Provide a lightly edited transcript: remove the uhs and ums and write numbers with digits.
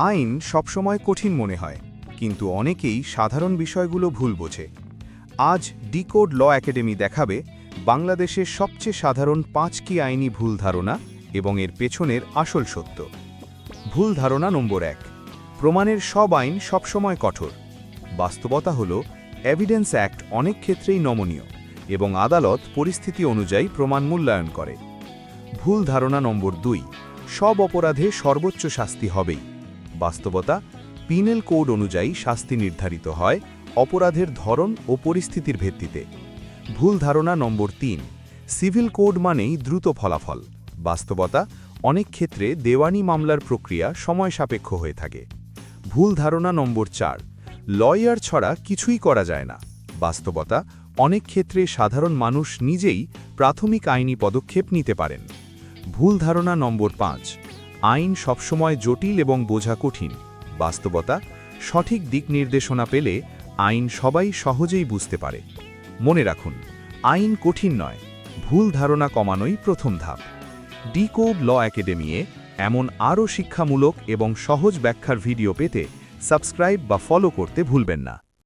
আইন সবসময় কঠিন মনে হয়, কিন্তু অনেকেই সাধারণ বিষয়গুলো ভুল বোঝে। আজ ডিকোড ল একাডেমি দেখাবে বাংলাদেশের সবচেয়ে সাধারণ 5টি আইনি ভুল ধারণা এবং এর পেছনের আসল সত্য। ভুল ধারণা নম্বর 1, প্রমাণের সব আইন সবসময় কঠোর। বাস্তবতা হল এভিডেন্স অ্যাক্ট অনেক ক্ষেত্রেই নমনীয় এবং আদালত পরিস্থিতি অনুযায়ী প্রমাণ মূল্যায়ন করে। ভুল ধারণা নম্বর 2, সব অপরাধে সর্বোচ্চ শাস্তি হবেই। বাস্তবতা, পিনেল কোড অনুযায়ী শাস্তি নির্ধারিত হয় অপরাধের ধরন ও পরিস্থিতির ভিত্তিতে। ভুল ধারণা নম্বর 3, সিভিল কোড মানেই দ্রুত ফলাফল। বাস্তবতা, অনেক ক্ষেত্রে দেওয়ানি মামলার প্রক্রিয়া সময় সাপেক্ষ হয়ে থাকে। ভুল ধারণা নম্বর 4, লয়ার ছাড়া কিছুই করা যায় না। বাস্তবতা, অনেক ক্ষেত্রে সাধারণ মানুষ নিজেই প্রাথমিক আইনি পদক্ষেপ নিতে পারেন। ভুল ধারণা নম্বর 5, আইন সবসময় জটিল এবং বোঝা কঠিন। বাস্তবতা, সঠিক দিক নির্দেশনা পেলে আইন সবাই সহজেই বুঝতে পারে। মনে রাখুন, আইন কঠিন নয়, ভুল ধারণা কমানোই প্রথম ধাপ। ডিকোড ল একাডেমিয়ে এমন আরও শিক্ষামূলক এবং সহজ ব্যাখ্যার ভিডিও পেতে সাবস্ক্রাইব বা ফলো করতে ভুলবেন না।